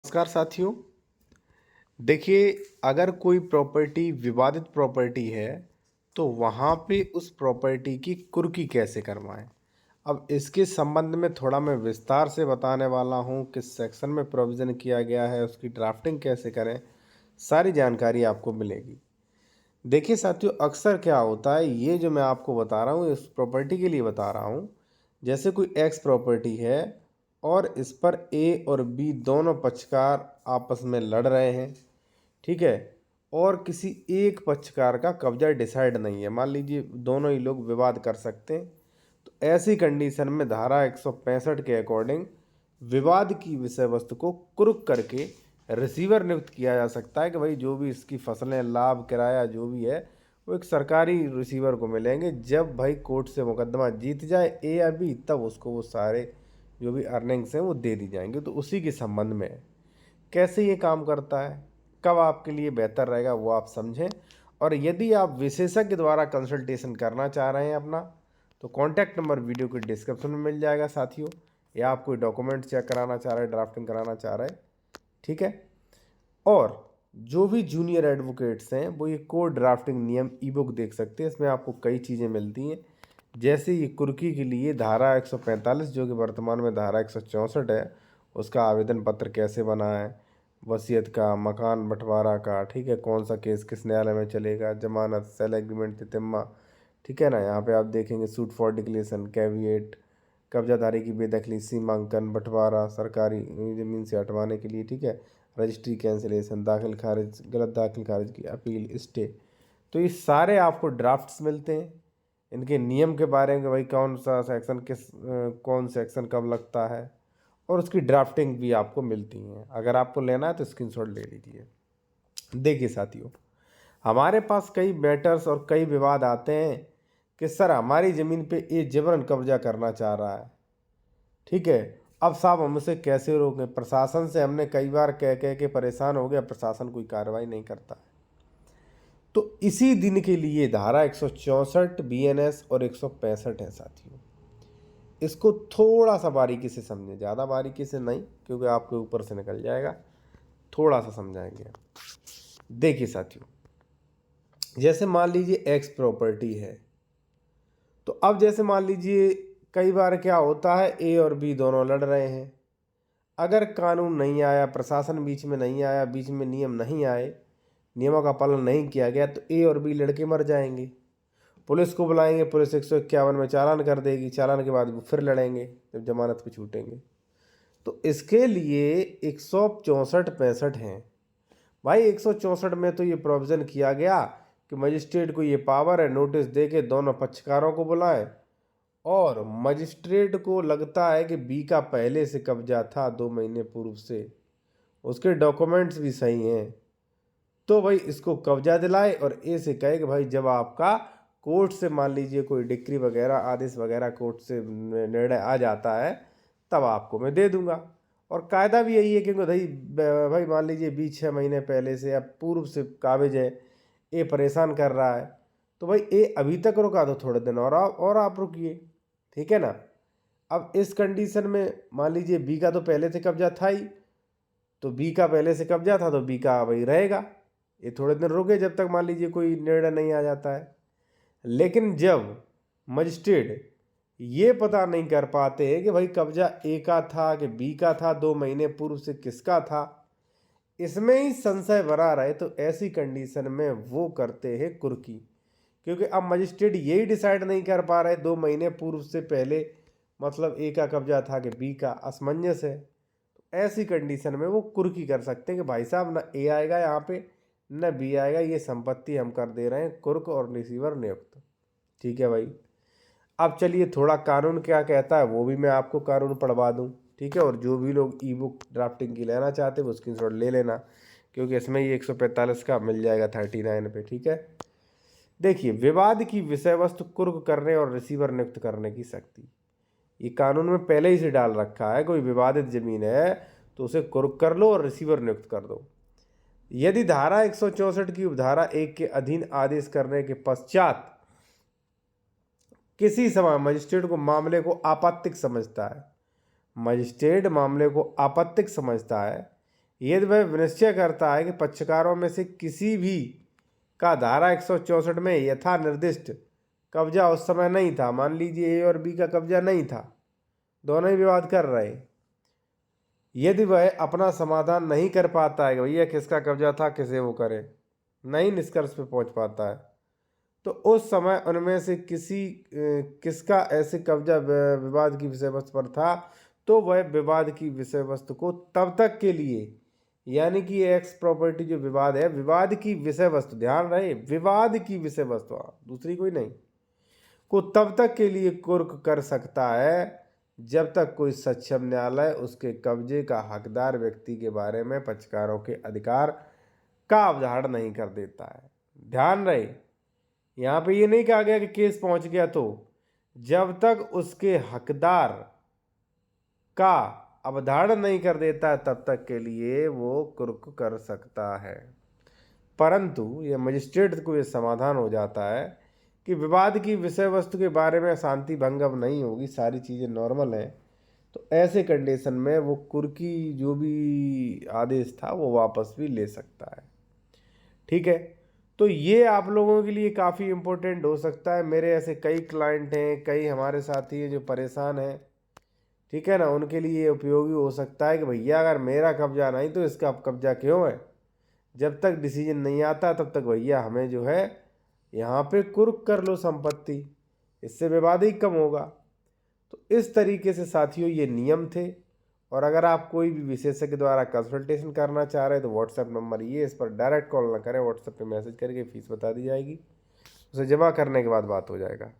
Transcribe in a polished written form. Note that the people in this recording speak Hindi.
नमस्कार साथियों। देखिए, अगर कोई प्रॉपर्टी विवादित प्रॉपर्टी है तो वहाँ पे उस प्रॉपर्टी की कुर्की कैसे करवाएं। अब इसके संबंध में थोड़ा मैं विस्तार से बताने वाला हूँ, किस सेक्शन में प्रोविज़न किया गया है, उसकी ड्राफ्टिंग कैसे करें, सारी जानकारी आपको मिलेगी। देखिए साथियों, अक्सर क्या होता है, ये जो मैं आपको बता रहा हूँ इस प्रॉपर्टी के लिए बता रहा हूँ। जैसे कोई एक्स प्रॉपर्टी है और इस पर ए और बी दोनों पक्षकार आपस में लड़ रहे हैं, ठीक है, और किसी एक पक्षकार का कब्जा डिसाइड नहीं है। मान लीजिए दोनों ही लोग विवाद कर सकते हैं। तो ऐसी कंडीशन में धारा 165 के अकॉर्डिंग विवाद की विषय वस्तु को कुर्क करके रिसीवर नियुक्त किया जा सकता है कि भाई जो भी इसकी फसलें, लाभ, किराया जो भी है वो एक सरकारी रिसीवर को मिलेंगे। जब भाई कोर्ट से मुकदमा जीत जाए ए या बी, तब उसको वो सारे जो भी अर्निंग्स हैं वो दे दी जाएंगी। तो उसी के संबंध में है। कैसे ये काम करता है, कब आपके लिए बेहतर रहेगा वो आप समझें। और यदि आप विशेषज्ञ द्वारा कंसल्टेशन करना चाह रहे हैं अपना, तो कॉन्टैक्ट नंबर वीडियो के डिस्क्रिप्शन में मिल जाएगा साथियों। या आप कोई डॉक्यूमेंट चेक कराना चाह रहे हैं, ड्राफ्टिंग कराना चाह रहे हैं, ठीक है। और जो भी जूनियर एडवोकेट्स हैं वो ये कोड ड्राफ्टिंग नियम ई बुक देख सकते हैं। इसमें आपको कई चीज़ें मिलती हैं। जैसे ये कुर्की के लिए धारा 145, जो कि वर्तमान में धारा 164 है, उसका आवेदन पत्र कैसे बना है, वसीयत का, मकान बंटवारा का, ठीक है, कौन सा केस किस न्यायालय में चलेगा, जमानत, सेल एग्रीमेंट, तितिम्मा, ठीक है ना। यहाँ पे आप देखेंगे सूट फॉर डिक्लेरेशन, कैविएट, कब्जादारी की बेदखली, सीमांकन, बंटवारा, सरकारी ज़मीन से हटवाने के लिए, ठीक है, रजिस्ट्री कैंसिलेशन, दाखिल खारिज, गलत दाखिल खारिज की अपील, स्टे। तो ये सारे आपको ड्राफ्ट्स मिलते हैं। इनके नियम के बारे में भाई कौन सा सेक्शन कौन सेक्शन कब लगता है, और उसकी ड्राफ्टिंग भी आपको मिलती हैं। अगर आपको लेना है तो स्क्रीनशॉट ले लीजिए। देखिए साथियों, हमारे पास कई मैटर्स और कई विवाद आते हैं कि सर हमारी ज़मीन पे ये जबरन कब्जा करना चाह रहा है, ठीक है। अब साहब हम उसे कैसे रोकें, प्रशासन से हमने कई बार कह कह के परेशान हो गया, प्रशासन कोई कार्रवाई नहीं करता है। तो इसी दिन के लिए धारा 164 बीएनएस और 165 है साथियों। इसको थोड़ा सा बारीकी से समझें, ज़्यादा बारीकी से नहीं क्योंकि आपके ऊपर से निकल जाएगा, थोड़ा सा समझाएंगे। देखिए साथियों, जैसे मान लीजिए एक्स प्रॉपर्टी है, तो अब जैसे मान लीजिए कई बार क्या होता है, ए और बी दोनों लड़ रहे हैं। अगर कानून नहीं आया, प्रशासन बीच में नहीं आया, बीच में नियम नहीं आए, नियमों का पालन नहीं किया गया, तो ए और बी लड़के मर जाएंगे। पुलिस को बुलाएंगे, पुलिस 151 में चालान कर देगी, चालान के बाद वो फिर लड़ेंगे जब जमानत पे छूटेंगे। तो इसके लिए 164-65 हैं भाई। 164 में तो ये प्रोविज़न किया गया कि मजिस्ट्रेट को ये पावर है नोटिस दे के दोनों पक्षकारों को बुलाए, और मजिस्ट्रेट को लगता है कि बी का पहले से कब्जा था 2 महीने पूर्व से, उसके डॉक्यूमेंट्स भी सही हैं, तो भाई इसको कब्जा दिलाए और ए से कहे कि भाई जब आपका कोर्ट से मान लीजिए कोई डिक्री वगैरह, आदेश वगैरह कोर्ट से निर्णय आ जाता है, तब आपको मैं दे दूंगा। और कायदा भी यही है, क्योंकि भाई मान लीजिए 6 महीने पहले से या पूर्व से काबिज है, ए परेशान कर रहा है, तो भाई ए अभी तक रुका तो थोड़े दिन और आप रुकिए, ठीक है ना। अब इस कंडीशन में मान लीजिए बी का तो पहले से कब्जा था ही, तो बी का पहले से कब्जा था तो बी का भाई रहेगा। ये थोड़े दिन रुके जब तक मान लीजिए कोई निर्णय नहीं आ जाता है। लेकिन जब मजिस्ट्रेट ये पता नहीं कर पाते हैं कि भाई कब्जा ए का था कि बी का था, 2 महीने पूर्व से किसका था, इसमें ही संशय बना रहे, तो ऐसी कंडीशन में वो करते हैं कुर्की। क्योंकि अब मजिस्ट्रेट यही डिसाइड नहीं कर पा रहे 2 महीने पूर्व से पहले मतलब ए का कब्जा था कि बी का, असमंजस है। तो ऐसी कंडीशन में वो कुर्की कर सकते हैं कि भाई साहब ना ए आएगा यहाँ पे न बी आएगा, ये संपत्ति हम कर दे रहे हैं कुर्क और रिसीवर नियुक्त, ठीक है भाई। अब चलिए थोड़ा कानून क्या कहता है वो भी मैं आपको कानून पढ़वा दूं, ठीक है। और जो भी लोग ई बुक ड्राफ्टिंग की लेना चाहते हैं वो स्क्रीनशॉट ले लेना, क्योंकि इसमें ये 145 का मिल जाएगा 39 पे, ठीक है। देखिए, विवाद की विषय वस्तु कुर्क करने और रिसीवर नियुक्त करने की शक्ति, ये कानून में पहले ही से डाल रखा है। कोई विवादित जमीन है तो उसे कुर्क कर लो और रिसीवर नियुक्त कर दो। यदि धारा 164 की उपधारा 1 के अधीन आदेश करने के पश्चात किसी समय मजिस्ट्रेट को मामले को आपत्तिक समझता है, मजिस्ट्रेट मामले को आपत्तिक समझता है यदि वह विनिश्चय करता है कि पक्षकारों में से किसी भी का धारा 164 में यथा निर्दिष्ट कब्जा उस समय नहीं था, मान लीजिए ए और बी का कब्जा नहीं था, दोनों ही विवाद कर रहे, यदि वह अपना समाधान नहीं कर पाता है कि भैया किसका कब्जा था, किसे वो करे, नहीं निष्कर्ष पे पहुंच पाता है, तो उस समय उनमें से किसका ऐसे कब्जा विवाद की विषय वस्तु पर था, तो वह विवाद की विषय वस्तु को तब तक के लिए, यानी कि एक्स प्रॉपर्टी जो विवाद है, विवाद की विषय वस्तु, ध्यान रहे विवाद की विषय वस्तु, दूसरी कोई नहीं, को तब तक के लिए कुर्क कर सकता है जब तक कोई सक्षम न्यायालय उसके कब्जे का हकदार व्यक्ति के बारे में पक्षकारों के अधिकार का अवधारण नहीं कर देता है। ध्यान रहे, यहाँ पे ये नहीं कहा गया कि केस पहुंच गया, तो जब तक उसके हकदार का अवधारण नहीं कर देता है तब तक के लिए वो कुर्क कर सकता है। परंतु ये मजिस्ट्रेट को ये समाधान हो जाता है कि विवाद की विषय वस्तु के बारे में शांति भंग अब नहीं होगी, सारी चीज़ें नॉर्मल हैं, तो ऐसे कंडीशन में वो कुर्की जो भी आदेश था वो वापस भी ले सकता है। ठीक है, तो ये आप लोगों के लिए काफ़ी इम्पोर्टेंट हो सकता है। मेरे ऐसे कई क्लाइंट हैं, कई हमारे साथी हैं जो परेशान हैं, ठीक है ना, उनके लिए ये उपयोगी हो सकता है कि भैया अगर मेरा कब्जा नहीं तो इसका कब्जा क्यों है, जब तक डिसीजन नहीं आता तब तक भैया हमें जो है यहाँ पे कुर्क कर लो संपत्ति, इससे विवाद ही कम होगा। तो इस तरीके से साथियों ये नियम थे, और अगर आप कोई भी विशेषज्ञ द्वारा कंसल्टेशन करना चाह रहे हैं तो व्हाट्सएप नंबर ये, इस पर डायरेक्ट कॉल ना करें, व्हाट्सएप पे मैसेज करके फीस बता दी जाएगी, उसे जमा करने के बाद बात हो जाएगा।